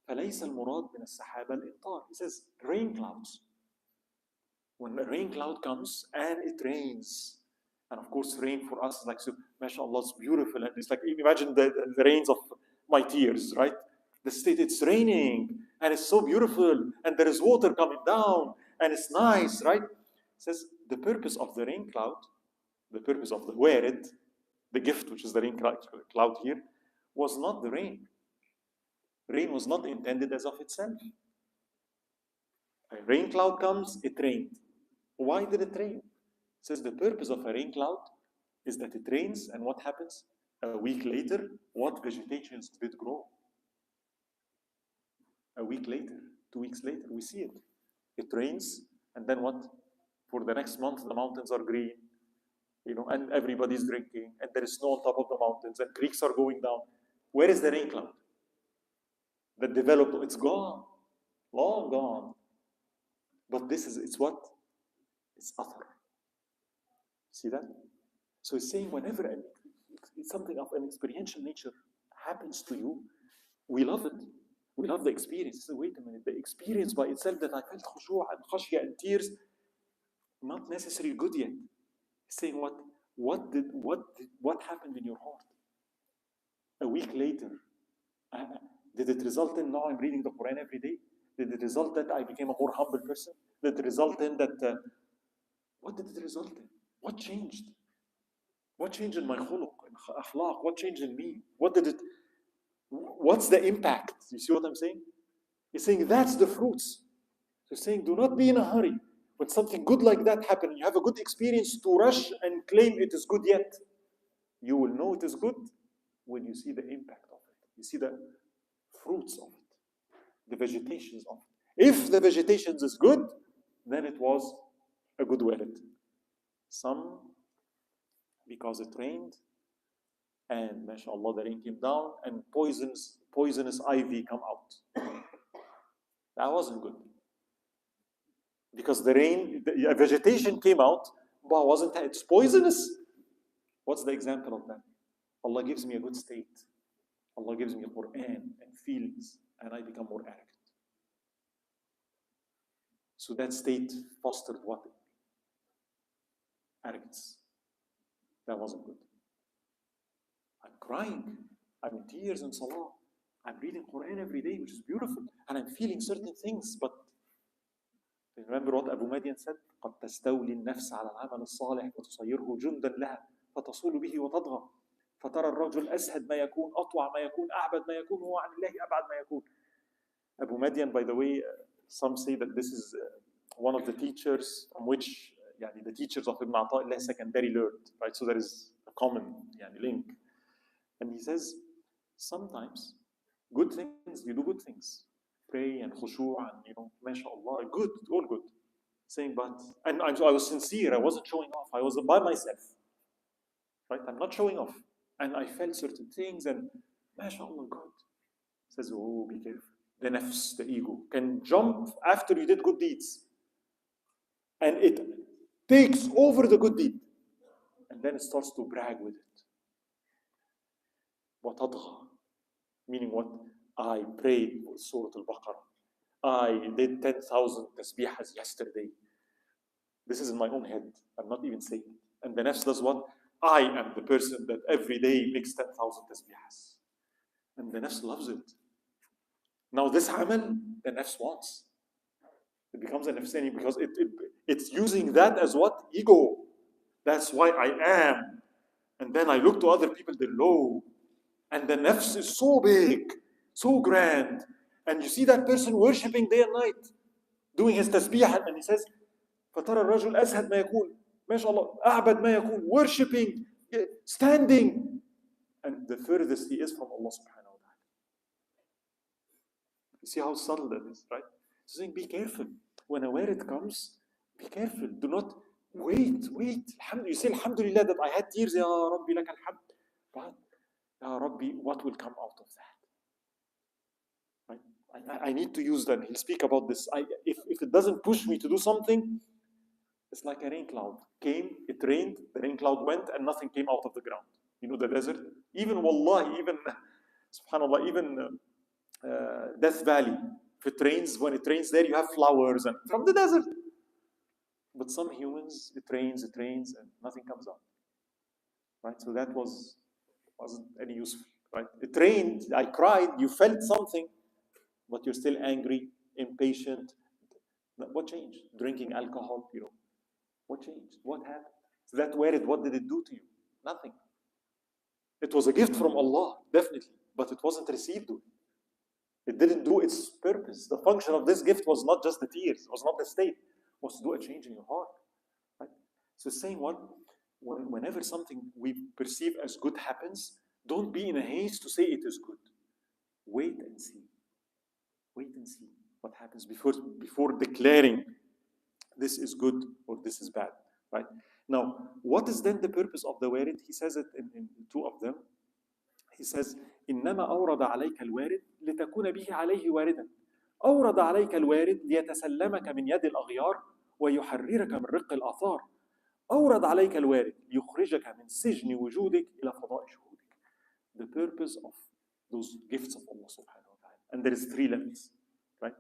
Speaker 1: فَلَيْسَ الْمُرَادْ مِنَ السَّحَابَ الْإِمْطَارِ. He says, rain clouds. When a rain cloud comes and it rains, and of course rain for us is like, so, mashallah, it's beautiful. And it's like, imagine the rains of my tears, right? The state, it's raining, and it's so beautiful, and there is water coming down, and it's nice, right? It says, the purpose of the rain cloud, the purpose of the warid, the gift, which is the rain cloud here, was not the rain. Rain was not intended as of itself. A rain cloud comes, it rained. Why did it rain? It says the purpose of a rain cloud is that it rains, and what happens? A week later, what vegetations did grow? A week later, 2 weeks later, we see it. It rains, and then what? For the next month, the mountains are green, and everybody's drinking, and there is snow on top of the mountains, and creeks are going down. Where is the rain cloud that developed? It's gone, long gone. But it's what? It's athar. See that? So it's saying whenever something of an experiential nature happens to you, we love it. We love the experience. So wait a minute, the experience by itself that I felt khushu' and khashya and tears, not necessarily good yet. It's saying what happened in your heart? A week later, did it result in now I'm reading the Quran every day? Did it result that I became a more humble person? Did it result in that? What did it result in? What changed? What changed in my khuluq, in akhlaq? What changed in me? What's the impact? You see what I'm saying? He's saying that's the fruits. So he's saying do not be in a hurry. When something good like that happens, you have a good experience to rush and claim it is good yet. You will know it is good when you see the impact of it. You see the fruits of it, the vegetations of it. If the vegetations is good, then it was a good wallet. Some, because it rained, and mashallah, the rain came down, and poisonous ivy come out. That wasn't good. Because the rain, the vegetation came out, but it's poisonous. What's the example of that? Allah gives me a good state. Allah gives me a Quran and feelings, and I become more arrogant. So that state fostered what? Arrogance. That wasn't good. I'm crying. I'm in tears in salah. I'm reading Quran every day, which is beautiful. And I'm feeling certain things, but remember what Abu Madian said? قد تستولي النفس على العمل الصالح وتصيره جندا لها فتصول به وتضغى فترى الرجل أسهد ما يكون أطوع ما يكون أعبد ما يكون هو عن الله أبعد ما يكون. Abu Madian, by the way, some say that this is one of the teachers from which the teachers of Ibn Ata'illah secondary learned, right? So there is a common link. And he says, sometimes good things, you do good things. Pray and khushu' and, mashallah, good, all good. Saying, and I was sincere, I wasn't showing off, I was by myself. Right? I'm not showing off. And I felt certain things and, mashallah, good. He says, oh, be careful. The nafs, the ego, can jump after you did good deeds. And it takes over the good deed. And then it starts to brag with it. وَتَضْغَى. Meaning what? I prayed Surah Al-Baqarah. I did 10,000 tasbihas yesterday. This is in my own head. I'm not even saying it. And the nafs does what? I am the person that every day makes 10,000 tasbihas. And the nafs loves it. Now this amal, the nafs wants. It becomes a nafsani because it's using that as what? Ego. That's why I am. And then I look to other people, they're low. And the nafs is so big, so grand. And you see that person worshipping day and night, doing his tasbih, and he says, فَتَرَى الرَّجُلْ أَسْهَدْ مَا يَكُونُ MashaAllah, أَعْبَدْ مَا يَكُونُ worshipping, standing. And the furthest he is from Allah subhanahu wa ta'ala. You see how subtle that is, right? So saying, be careful. Whenever it comes, be careful. Do not wait. You say, Alhamdulillah, that I had tears, Ya Rabbi, lak alhamd. But, Ya Rabbi, what will come out of that? Right? I need to use that. He'll speak about this. If it doesn't push me to do something, it's like a rain cloud. Came, it rained, the rain cloud went, and nothing came out of the ground. You know the desert? Even wallahi, subhanAllah, even Death Valley. When it rains there, you have flowers and from the desert. But some humans, it rains, and nothing comes out. Right? So that wasn't any useful. Right? It rained, I cried, you felt something, but you're still angry, impatient. What changed? Drinking alcohol, What changed? What happened? So that what did it do to you? Nothing. It was a gift from Allah, definitely, but it wasn't received. It didn't do its purpose. The function of this gift was not just the tears, it was not the state, it was to do a change in your heart. Right? So saying what? Whenever something we perceive as good happens, Don't be in a haste to say it is good. Wait and see. Wait and see what happens before declaring this is good or this is bad. Right? Now, what is then the purpose of the warid? He says it in two of them. He says, إنما أورد عليك الوارد لتكون به عليه واردا. أورد عليك الوارد ليتسلمك من يد الأغيار ويحررك من رق الآثار. أورد عليك الوارد ليخرجك من سجن وجودك إلى فضاء شهودك. The purpose of those gifts of Allah subhanahu wa ta'ala. And there is 3 levels, right?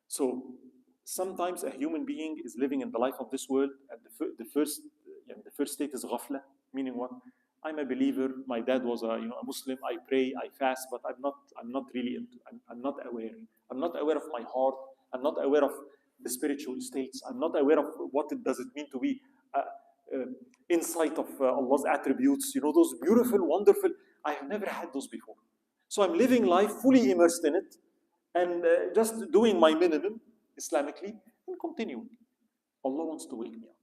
Speaker 1: So sometimes a human being is living in the life of this world, and the first state is ghafla, meaning what? I'm a believer. My dad was a Muslim. I pray, I fast, but I'm not really into. I'm not aware. I'm not aware of my heart. I'm not aware of the spiritual states. I'm not aware of what it does it mean to be insight of Allah's attributes. Those beautiful, wonderful. I have never had those before. So I'm living life fully immersed in it, and just doing my minimum Islamically and continuing. Allah wants to wake me up.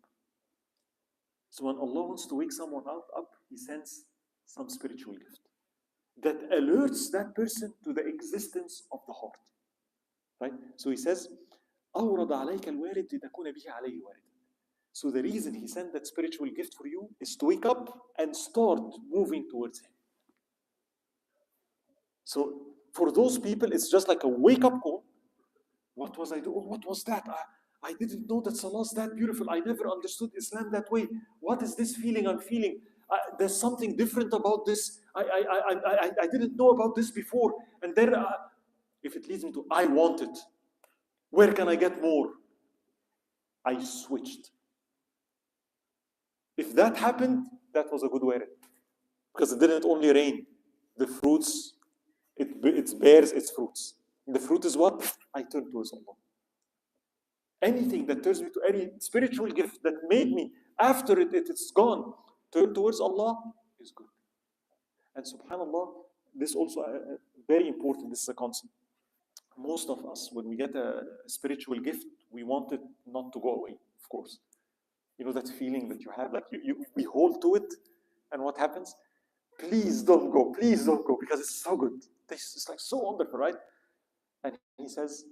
Speaker 1: So when Allah wants to wake someone up, He sends some spiritual gift that alerts that person to the existence of the heart. Right? So He says, أورد عليك الوارد لتكون به عليه واردا. So the reason He sent that spiritual gift for you is to wake up and start moving towards Him. So for those people, it's just like a wake-up call. What was I doing? What was that? I didn't know that Salah is that beautiful. I never understood Islam that way. What is this feeling I'm feeling? There's something different about this. I didn't know about this before. And then, if it leads me to, I want it. Where can I get more? I switched. If that happened, that was a good way. Because it didn't only rain. The fruits, it bears its fruits. The fruit is what? I turn towards Allah. Anything that turns me to any spiritual gift that made me, after it's gone, turn towards Allah is good. And subhanAllah, this also very important. This is a concept. Most of us, when we get a spiritual gift, we want it not to go away, of course. That feeling that you have, like we hold to it, and what happens? Please don't go, because it's so good. It's like so wonderful, right? And He says,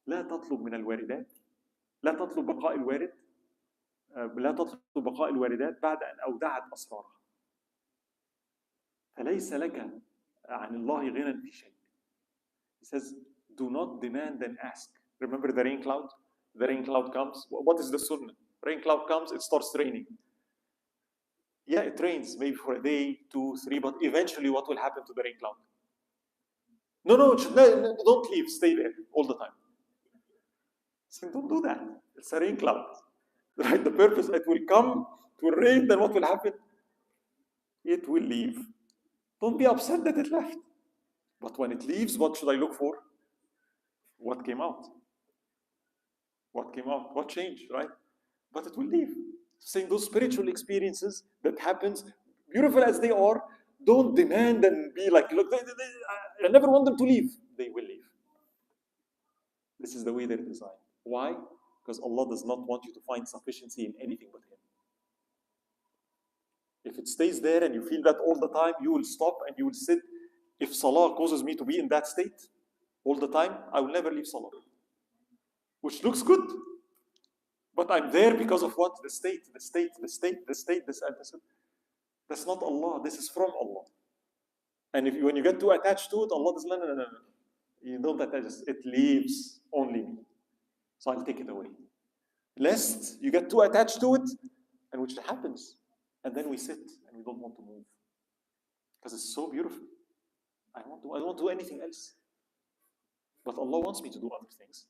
Speaker 1: لا تطلب من الواردات لا تطلب بقاء الوارد لا تطلب بقاء الواردات بعد أن أودعت أسرارها فليس لك عن الله غنى في شيء. He says, do not demand and ask. Remember the rain cloud? The rain cloud comes. What is the sunnah? Rain cloud comes, it starts raining. Yeah, it rains maybe for a day, 2, 3, but eventually what will happen to the rain cloud? No, don't leave. Stay there all the time. So don't do that. It's a rain cloud. Right? The purpose, it will come, it will rain, then what will happen? It will leave. Don't be upset that it left. But when it leaves, what should I look for? What came out? What came out? What changed, right? But it will leave. Saying those spiritual experiences that happens, beautiful as they are, don't demand and be like, look, I never want them to leave. They will leave. This is the way they're designed. Why? Because Allah does not want you to find sufficiency in anything but Him. If it stays there and you feel that all the time, you will stop and you will sit. If Salah causes me to be in that state all the time, I will never leave Salah. Which looks good. But I'm there because of what? The state. That's not Allah. This is from Allah. And when you get too attached to it, Allah does no. You don't attach it. It leaves only me. So I'll take it away. Lest you get too attached to it, and which happens. And then we sit and we don't want to move. Because it's so beautiful. I don't want to do anything else. But Allah wants me to do other things.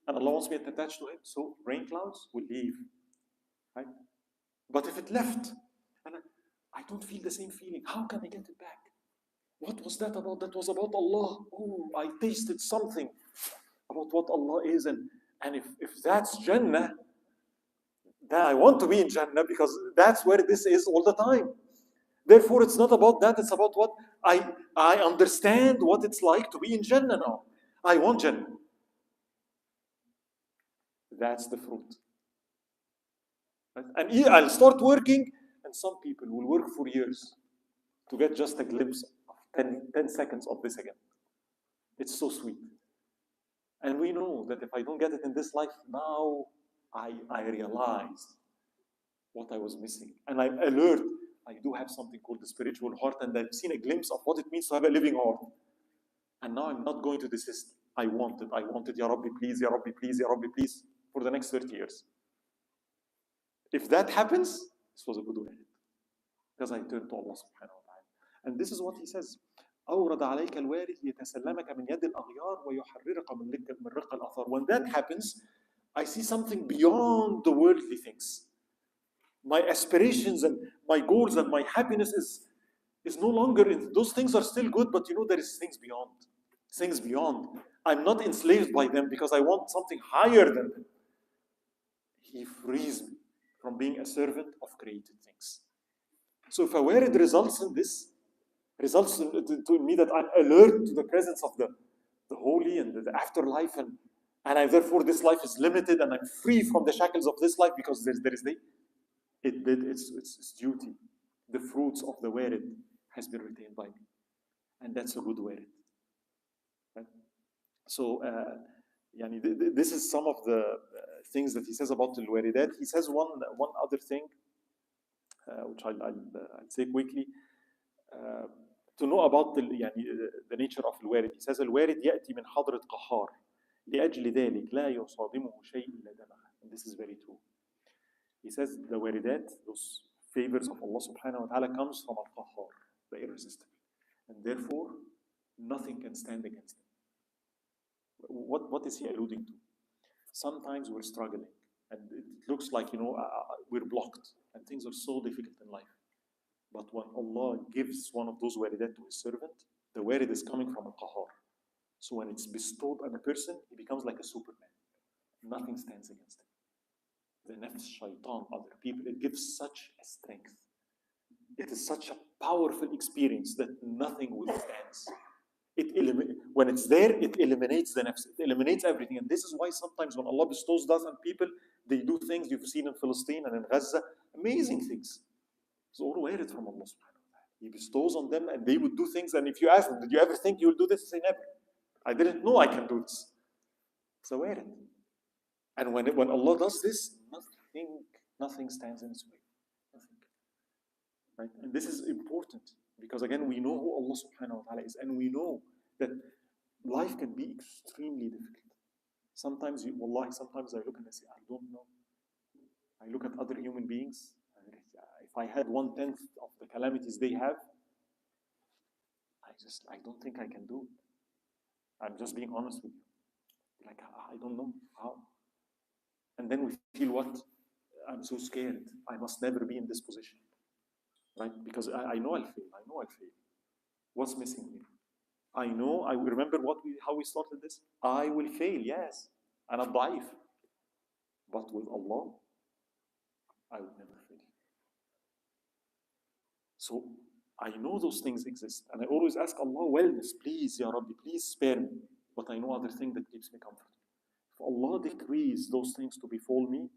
Speaker 1: And Allah wants me to attach to Him. So rain clouds will leave. Right? But if it left, and I don't feel the same feeling, how can I get it back? What was that about? That was about Allah. Oh, I tasted something about what Allah is. And if that's Jannah, then I want to be in Jannah because that's where this is all the time. Therefore, it's not about that. It's about what? I understand what it's like to be in Jannah now. I want Jannah. That's the fruit. Right? And I'll start working, and some people will work for years to get just a glimpse of 10 seconds of this again. It's so sweet. And we know that if I don't get it in this life, now I realize what I was missing. And I'm alert. I do have something called the spiritual heart, and I've seen a glimpse of what it means to have a living heart. And now I'm not going to desist. I want it, Ya Rabbi, please, Ya Rabbi, please, Ya Rabbi, please, for the next 30 years. If that happens, this was a good way. Because I turned to Allah subhanahu wa ta'ala. And this is what he says. أورد عليك الوارث ليتسلمك من يد الأغيار ويحررك من رق الآثار. When that happens, I see something beyond the worldly things. My aspirations and my goals and my happiness is no longer in those things are still good, but there is things beyond. Things beyond. I'm not enslaved by them because I want something higher than them. He frees me from being a servant of created things. So if a word results in this, results to me that I'm alert to the presence of the holy and the afterlife, and therefore this life is limited and I'm free from the shackles of this life because there is its duty. The fruits of the word has been retained by me. And that's a good word. Right? So, this is some of the things that he says about the waridat. He says one other thing, which I'll say quickly. To know about the nature of الوارد. He says الوارد يأتي من حضرة قهار لأجل ذلك لا يصادمه شيء إلا دمغه. And this is very true. He says the waridat, those favors of Allah subhanahu wa ta'ala, comes from al-qahar, the irresistible. And therefore, nothing can stand against him. What is he alluding to? Sometimes we're struggling and it looks like, we're blocked and things are so difficult in life. But when Allah gives one of those waridat to his servant, the warid is coming from al-qahar. So when it's bestowed on a person, he becomes like a Superman. Nothing stands against him. The nafs, shaitan, other people, it gives such a strength. It is such a powerful experience that nothing withstands. When it's there, it eliminates the nafs, it eliminates everything. And this is why sometimes when Allah bestows that on people, they do things you've seen in Palestine and in Gaza, amazing things. It's all warid from Allah subhanahu wa ta'ala. He bestows on them and they would do things, and if you ask them, did you ever think you will do this? They say, never. I didn't know I can do this. It's a warid. And when Allah does this, nothing stands in its way. Nothing. Right? And this is important because again, we know who Allah subhanahu wa ta'ala is, and we know that life can be extremely difficult. Sometimes I look and I say, I don't know. I look at other human beings, and if I had 1/10 of the calamities they have, I don't think I can do it. I'm just being honest with you. Like, I don't know how. And then we feel what? I'm so scared. I must never be in this position. Right? Because I know I'll fail. What's missing here? I remember how we started this. I will fail, yes. And I'm ضعيف. But with Allah, I will never fail. So I know those things exist. And I always ask Allah wellness. Please, Ya Rabbi, please spare me. But I know other thing that keeps me comfortable. If Allah decrees those things to befall me,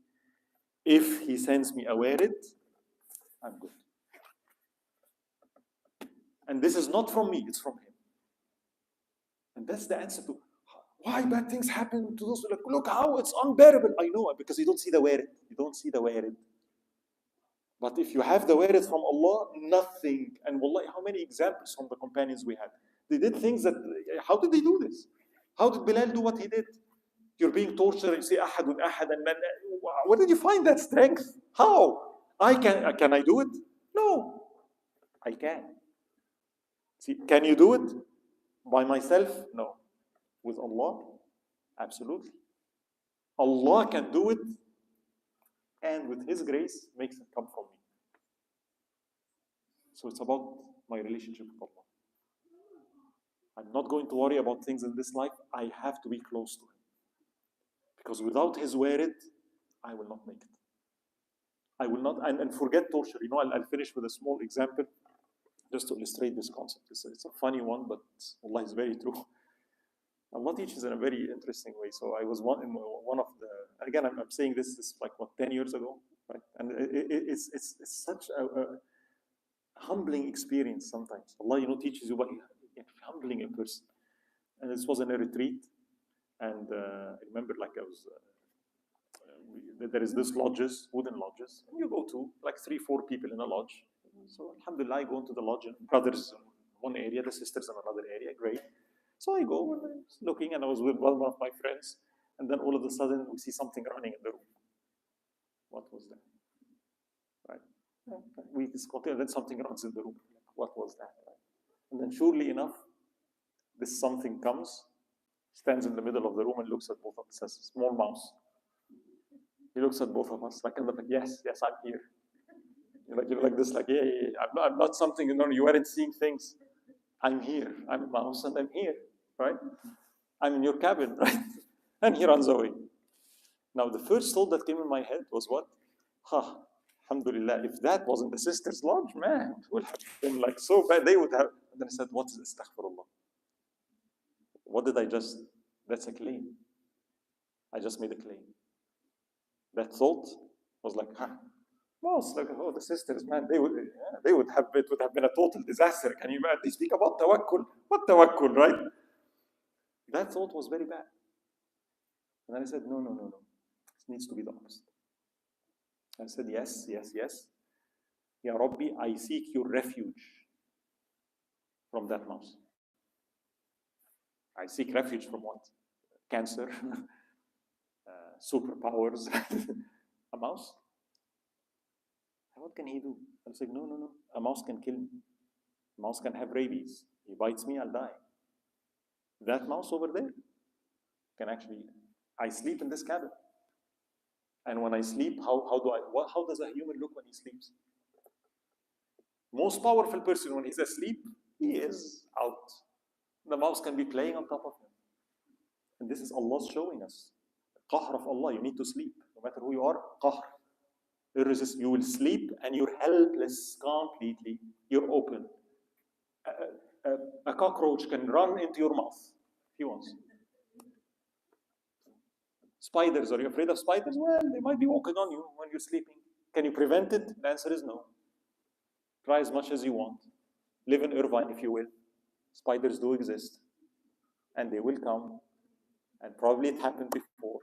Speaker 1: if He sends me a warid, I'm good. And this is not from me, it's from Him. And that's the answer to why bad things happen to those. Look how it's unbearable. I know, because you don't see the warid. You don't see the warid. But if you have the warid from Allah, nothing. And wallahi, how many examples from the companions we had? They did things that, how did they do this? How did Bilal do what he did? You're being tortured, and you say ahadun ahad, and then where did you find that strength? How? Can I do it? No, I can. See, can you do it by myself? No. With Allah, absolutely. Allah can do it, and with His grace makes it come from me. So it's about my relationship with Allah. I'm not going to worry about things in this life. I have to be close to Him. Because without His warid, I will not make it. I will not, and forget torture. I'll finish with a small example just to illustrate this concept. It's a funny one, but Allah is very true. Allah teaches in a very interesting way. So I was one of the, again, I'm saying this is like 10 years ago, right? And it's such a humbling experience sometimes. Allah, teaches you by humbling a person. And this was in a retreat. And I remember I was, there is this lodges, wooden lodges. And you go to 3-4 people in a lodge. So alhamdulillah, I go into the lodge, and brothers in one area, the sisters in another area, great. So I go, and I was looking, and I was with one of my friends. And then all of a sudden, we see something running in the room. What was that? Right? We discussed, and then something runs in the room. What was that? Right? And then surely enough, this something comes, stands in the middle of the room and looks at both of us. Says, small mouse. He looks at both of us and I'm like, yes, I'm here. You're like this, yeah. I'm not something, you weren't seeing things. I'm here. I'm a mouse and I'm here, right? I'm in your cabin, right? And he runs away. Now, the first thought that came in my head was what? Alhamdulillah, if that wasn't the sister's lodge, man, it would have been so bad. They would have. And then I said, what is astaghfirullah? What did I just? That's a claim. I just made a claim. That thought was well, the sisters, man, they would have, it would have been a total disaster. Can you imagine? They speak about tawakkul. What tawakkul, right? That thought was very bad. And then I said, no. It needs to be the opposite. I said, yes. Ya Rabbi, I seek your refuge from that mouse. I seek refuge from what? Cancer, superpowers, a mouse. What can he do? I said, no. A mouse can kill me. A mouse can have rabies. He bites me, I'll die. That mouse over there can actually. I sleep in this cabin. And when I sleep, how does a human look when he sleeps? Most powerful person, when he's asleep, he is out. The mouse can be playing on top of him. And this is Allah showing us. Qahr of Allah, you need to sleep. No matter who you are, qahr. Irresistible. You will sleep and you're helpless completely. You're open. A cockroach can run into your mouth if he wants. Spiders, are you afraid of spiders? Well, they might be walking on you when you're sleeping. Can you prevent it? The answer is no. Try as much as you want. Live in Irvine if you will. Spiders do exist. And they will come. And probably it happened before.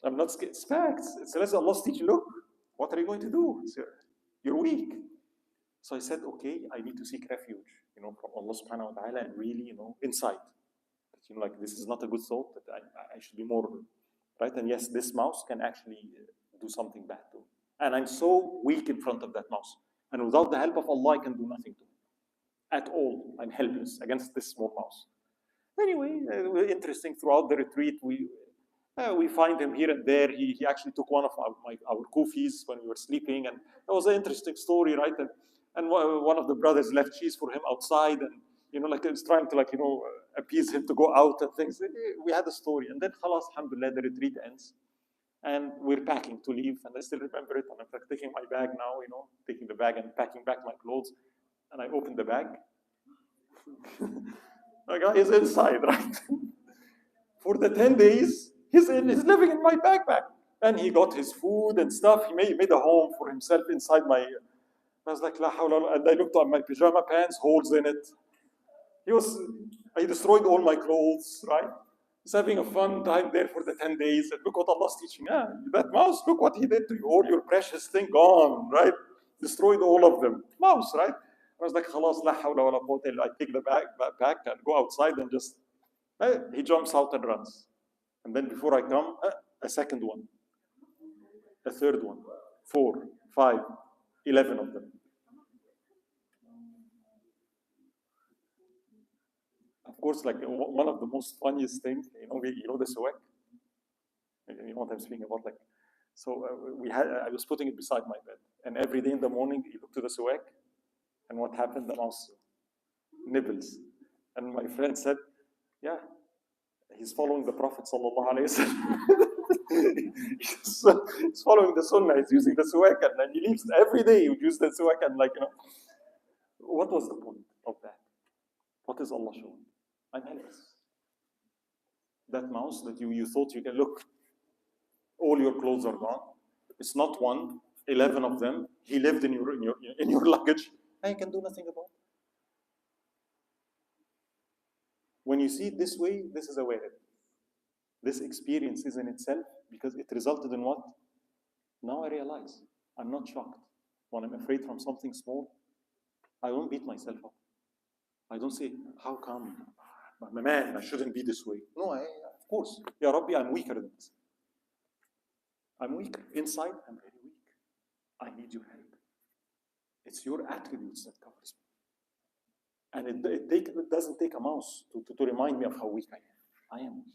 Speaker 1: I'm not scared. It's facts. It's unless Allah's teaching, look, what are you going to do? You're weak. So I said, okay, I need to seek refuge, from Allah subhanahu wa ta'ala and really, inside. This is not a good thought, that I should be more, right? And yes, this mouse can actually do something bad too. And I'm so weak in front of that mouse. And without the help of Allah, I can do nothing to it. At all. I'm helpless against this small mouse. Anyway, interesting, throughout the retreat, we find him here and there. He actually took one of our kufis when we were sleeping. And that was an interesting story, right? And one of the brothers left cheese for him outside. And he was trying to appease him to go out and things. We had a story. And then, khalas, alhamdulillah, the retreat ends. And we're packing to leave. And I still remember it. And I'm taking my bag now, taking the bag and packing back my clothes. And I open the bag. The guy is inside, right? For the 10 days, he's living in my backpack. And he got his food and stuff. He made a home for himself inside my... I was like, la hawla. And I looked at my pajama pants, holes in it. I destroyed all my clothes, right? He's having a fun time there for the 10 days. And look what Allah's teaching. That mouse, look what he did to you. All your precious thing gone, right? Destroyed all of them. Mouse, right? I was like, khalas, la hawla wa la quwwata illa. I take the backpack and go outside and just, he jumps out and runs. And then before I come, a second one, a third one, 4, 5, 11 of them. Of course, one of the most funniest things, the suwak. You know what I'm speaking about, So I was putting it beside my bed, and every day in the morning, you look to the suwak, and what happened? The mouse nibbles. And my friend said, yeah, he's following the Prophet sallallahu alaihi wasallam. He's following the sunnah. He's using the suwak, and then he leaves every day. He would use the suwak, and what was the point of that? What is Allah showing? I'm helpless. That mouse that you thought you can look, all your clothes are gone. It's not 1, 11 of them. He lived in your luggage. I can do nothing about it. When you see it this way, this is awareness. This experience is in itself, because it resulted in what? Now I realize I'm not shocked. When I'm afraid from something small, I don't beat myself up. I don't say, how come? Man, I shouldn't be this way. No, of course. Ya Rabbi, I'm weaker than this. I'm weaker. Inside, I'm very weak. I need your help. It's your attributes that covers me. And it doesn't take a mouse to remind me of how weak I am. I am weak.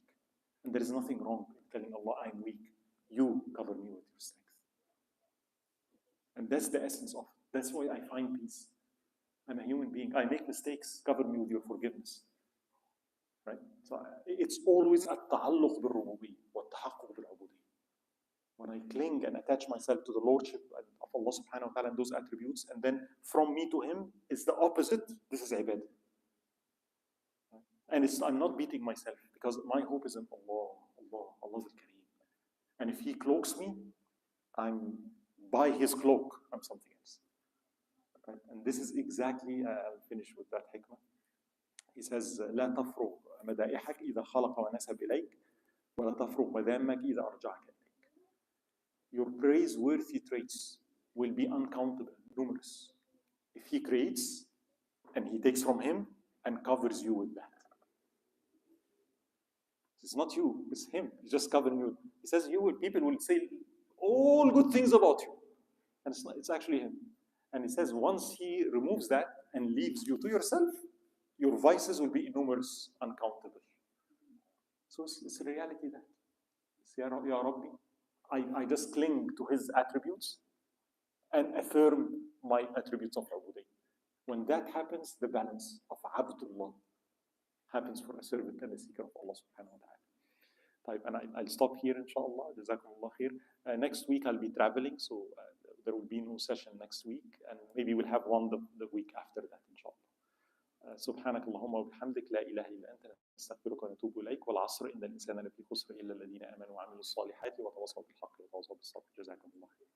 Speaker 1: And there is nothing wrong in telling Allah, I'm weak. You cover me with your strength. And that's the essence of it. That's why I find peace. I'm a human being. I make mistakes. Cover me with your forgiveness. Right? So it's always التعلق بالربوبية والتحقق بالعبودية. When I cling and attach myself to the lordship of Allah subhanahu wa ta'ala and those attributes, and then from me to him is the opposite, this is ibadah. And I'm not beating myself, because my hope is in Allah, Allah's al-Kareem. And if he cloaks me, I'm by his cloak, I'm something else. Right? And this is exactly, I'll finish with that hikmah. He says, لا تفرغ مدائحك إذا خلق ونسب إليك ولا تفرغ مذامك إذا أرجعك إليك. Your praiseworthy traits will be uncountable, numerous. If he creates and he takes from him and covers you with that. It's not you, it's him. He's just covering you. He says people will say all good things about you. And it's actually him. And he says once he removes that and leaves you to yourself, your vices will be numerous, uncountable. So it's a reality that. Ya Rabbi, I just cling to his attributes and affirm my attributes of Ubudiyya. When that happens, the balance of Abdullah happens for a servant and a seeker of Allah subhanahu wa ta'ala. And I'll stop here, inshallah. Jazakumullah khair. Next week I'll be traveling, so there will be no session next week, and maybe we'll have one the week after that, inshallah. سبحانك اللهم وبحمدك لا إله إلا أنت نستغفرك ونتوب إليك والعصر إن الإنسان لفي خسر إلا الذين آمنوا وعملوا الصالحات وتواصوا بالحق وتواصوا بالصبر جزاكم الله خير